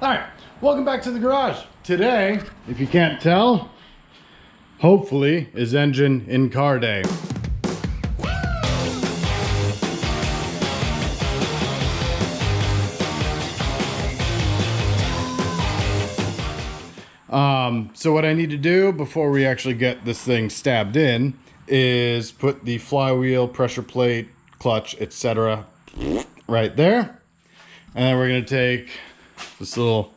All right, welcome back to the garage. Today, if you can't tell, hopefully is engine in car day. So what I need to do before we actually get this thing stabbed in is put the flywheel, pressure plate, clutch, etc. right there. And then we're gonna take this little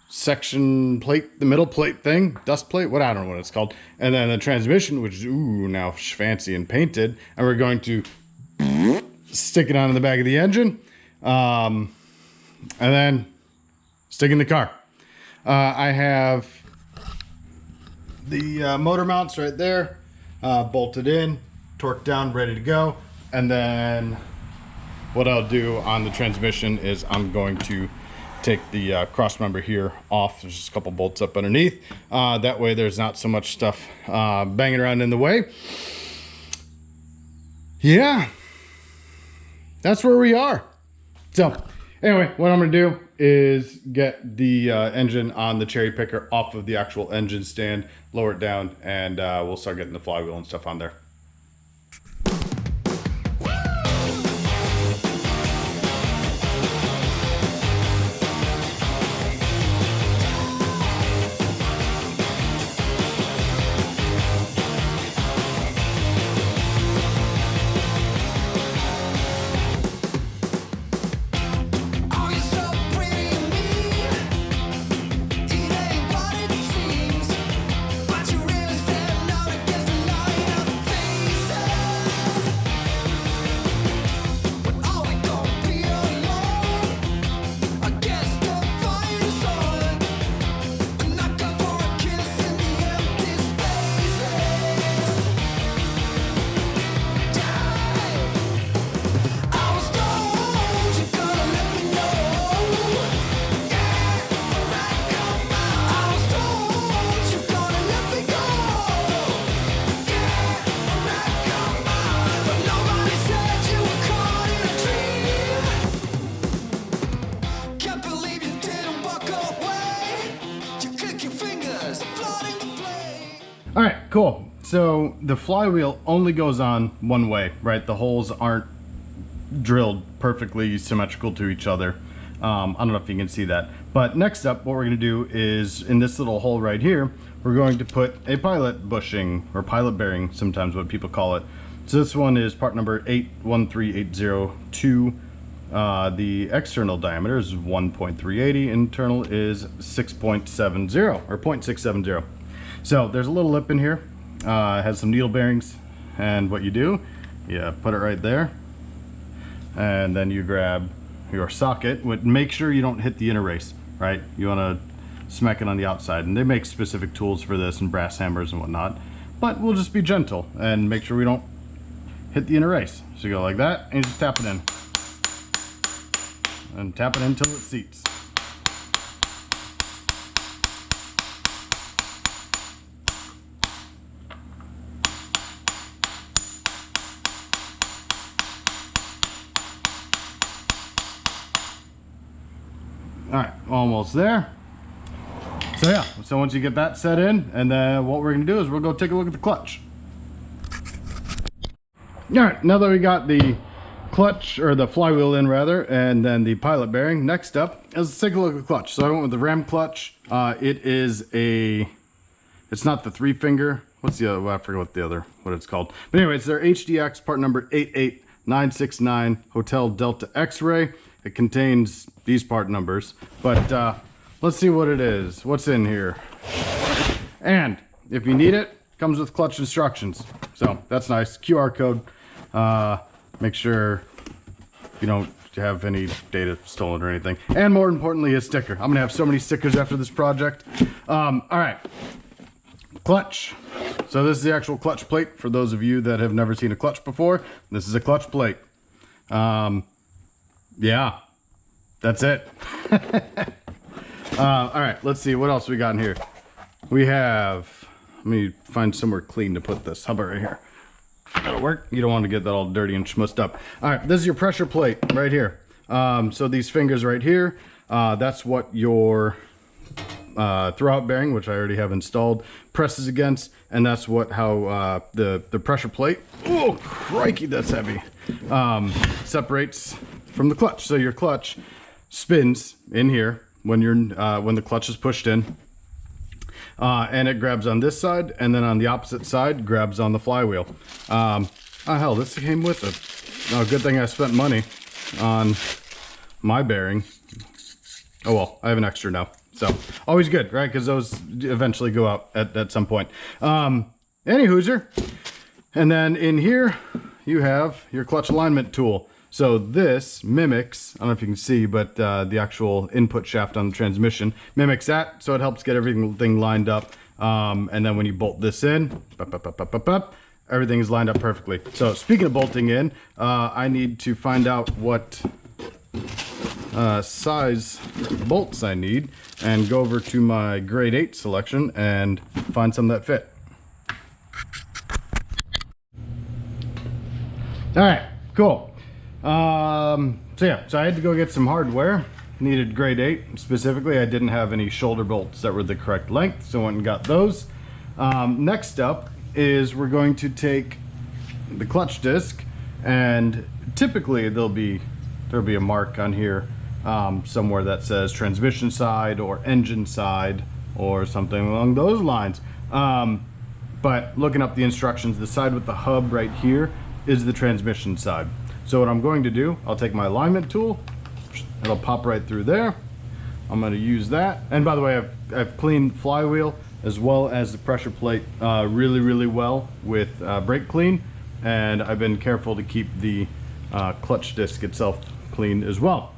section plate, the middle plate thing, dust plate, I don't know what it's called. And then the transmission, which is now fancy and painted. And we're going to stick it on the back of the engine. And then stick in the car. I have the motor mounts right there, bolted in, torqued down, ready to go. And then what I'll do on the transmission is I'm going to take the cross member here off. There's just a couple bolts up underneath. That way there's not so much stuff banging around in the way. Yeah, that's where we are. So anyway, what I'm gonna do is get the engine on the cherry picker off of the actual engine stand, lower it down, and we'll start getting the flywheel and stuff on there. All right, cool. So the flywheel only goes on one way, right? The holes aren't drilled perfectly symmetrical to each other. I don't know if you can see that. But next up, what we're gonna do is in this little hole right here, we're going to put a pilot bushing, or pilot bearing, sometimes what people call it. So this one is part number 813802. The external diameter is 1.380, internal is 6.70 or 0.670. So there's a little lip in here, has some needle bearings, and what you do, you put it right there, and then you grab your socket. Make sure you don't hit the inner race, right? You want to smack it on the outside, and they make specific tools for this and brass hammers and whatnot, but we'll just be gentle and make sure we don't hit the inner race. So you go like that, and you just tap it in, and tap it in until it seats. All right, almost there. So yeah, so once you get that set in, and then what we're gonna do is we'll go take a look at the clutch. All right, now that we got the clutch, or the flywheel in rather, and then the pilot bearing, next up is let's take a look at the clutch. So I went with the Ram clutch. It's not the 3-finger. What's the other? Well, I forget what it's called. But anyway, it's their HDX part number 88969 Hotel Delta X-Ray. It contains these part numbers, but let's see what it is. What's in here? And if you need it, comes with clutch instructions. So that's nice. QR code. Make sure you don't have any data stolen or anything. And more importantly, a sticker. I'm gonna have so many stickers after this project. All right, clutch. So this is the actual clutch plate. For those of you that have never seen a clutch before, this is a clutch plate. Yeah, that's it. All right, let's see what else we got in here. We have, let me find somewhere clean to put this. How about right here? That'll work. You don't want to get that all dirty and schmussed up. All right, this is your pressure plate right here. So these fingers right here, That's what your throwout bearing, which I already have installed, presses against, and that's how the pressure plate, oh crikey, that's heavy, separates from the clutch. So your clutch spins in here when the clutch is pushed in, and it grabs on this side, and then on the opposite side grabs on the flywheel. Oh hell, this came with it. Oh, good thing I spent money on my bearing. Oh well, I have an extra now. So, always good, right? Because those eventually go out at some point. Any hooser. And then in here, you have your clutch alignment tool. So this mimics, I don't know if you can see, but the actual input shaft on the transmission mimics that. So it helps get everything lined up. And then when you bolt this in, everything is lined up perfectly. So speaking of bolting in, I need to find out what size bolts I need and go over to my grade 8 selection and find some that fit. All right, cool. So I had to go get some hardware. Needed grade 8 specifically. I didn't have any shoulder bolts that were the correct length, so I went and got those. Next up is we're going to take the clutch disc, and typically there'll be a mark on here somewhere that says transmission side or engine side or something along those lines. But looking up the instructions, the side with the hub right here is the transmission side. So what I'm going to do, I'll take my alignment tool, it'll pop right through there. I'm going to use that. And by the way, I've cleaned flywheel as well as the pressure plate really well with brake clean, and I've been careful to keep the clutch disc itself clean as well.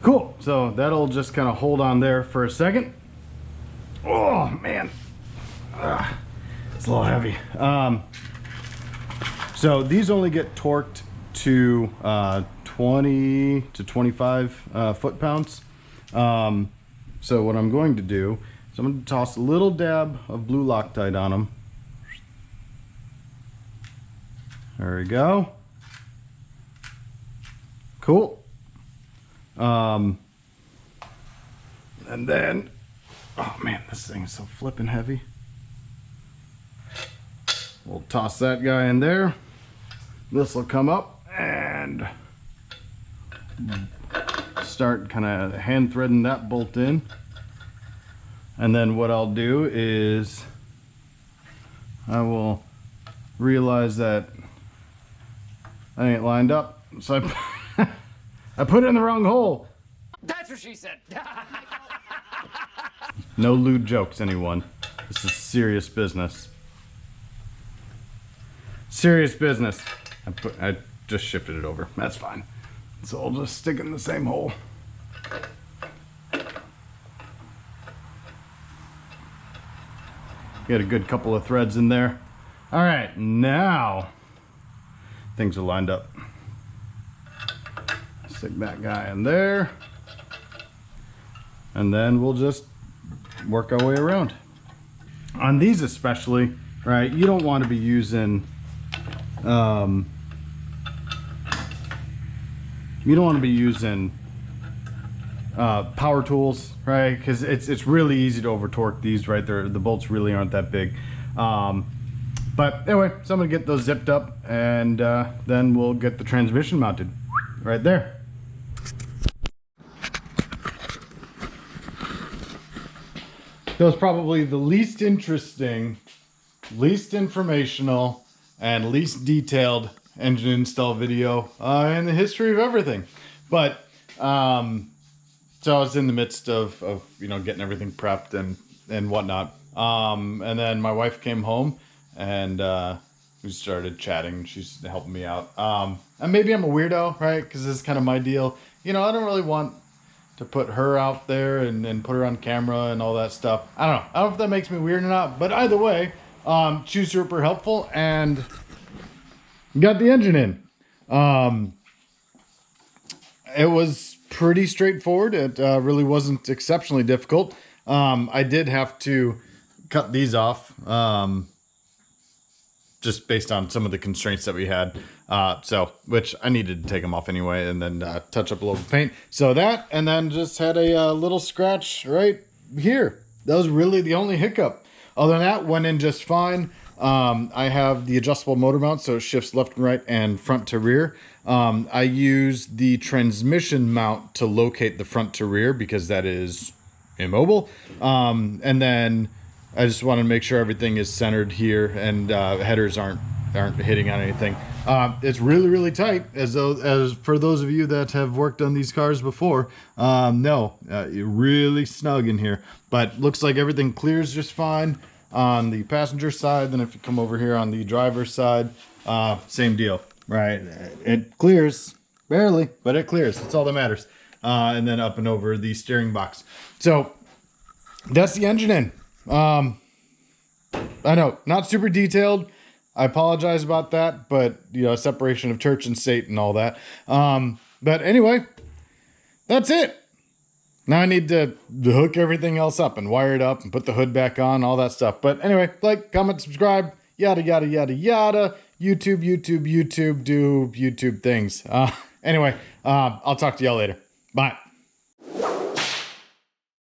Cool, so that'll just kind of hold on there for a second. Oh man, it's a little heavy. So these only get torqued to 20 to 25 foot-pounds. So what I'm going to do is I'm going to toss a little dab of blue Loctite on them. There we go. Cool. And then, oh man, this thing is so flippin' heavy. We'll toss that guy in there. This will come up and start kind of hand threading that bolt in. And then what I'll do is I will realize that I ain't lined up, so I put it in the wrong hole. That's what she said. No lewd jokes, anyone. This is serious business. Serious business. I just shifted it over. That's fine. So I'll just stick it in the same hole. Get a good couple of threads in there. All right, now things are lined up. Stick that guy in there, and then we'll just work our way around. On these especially, right, you don't want to be using power tools, right? Because it's really easy to over torque these right there. The bolts really aren't that big. But anyway, so I'm gonna get those zipped up, and then we'll get the transmission mounted right there. That was probably the least interesting, least informational, and least detailed engine install video in the history of everything. But so I was in the midst of getting everything prepped and whatnot. And then my wife came home, and we started chatting. She's helping me out. And maybe I'm a weirdo, right? Because this is kind of my deal. I don't really want to put her out there and put her on camera and all that stuff. I don't know if that makes me weird or not, but either way, she was super helpful and got the engine in. It was pretty straightforward. It really wasn't exceptionally difficult. I did have to cut these off just based on some of the constraints that we had. Which I needed to take them off anyway, and then touch up a little paint. So that, and then just had a little scratch right here. That was really the only hiccup. Other than that, went in just fine. I have the adjustable motor mount, so it shifts left and right and front to rear. I use the transmission mount to locate the front to rear because that is immobile. And then I just want to make sure everything is centered here and headers aren't hitting on anything. It's really, really tight, as for those of you that have worked on these cars before. Really snug in here, but looks like everything clears just fine on the passenger side. Then if you come over here on the driver's side, same deal, right? It clears barely, but it clears. That's all that matters. And then up and over the steering box. So that's the engine in. I know, not super detailed. I apologize about that, but you know, separation of church and state and all that. But anyway, that's it. Now I need to hook everything else up and wire it up and put the hood back on, all that stuff. But anyway, like, comment, subscribe, yada, yada, yada, yada. YouTube, do YouTube things. Anyway, I'll talk to y'all later. Bye.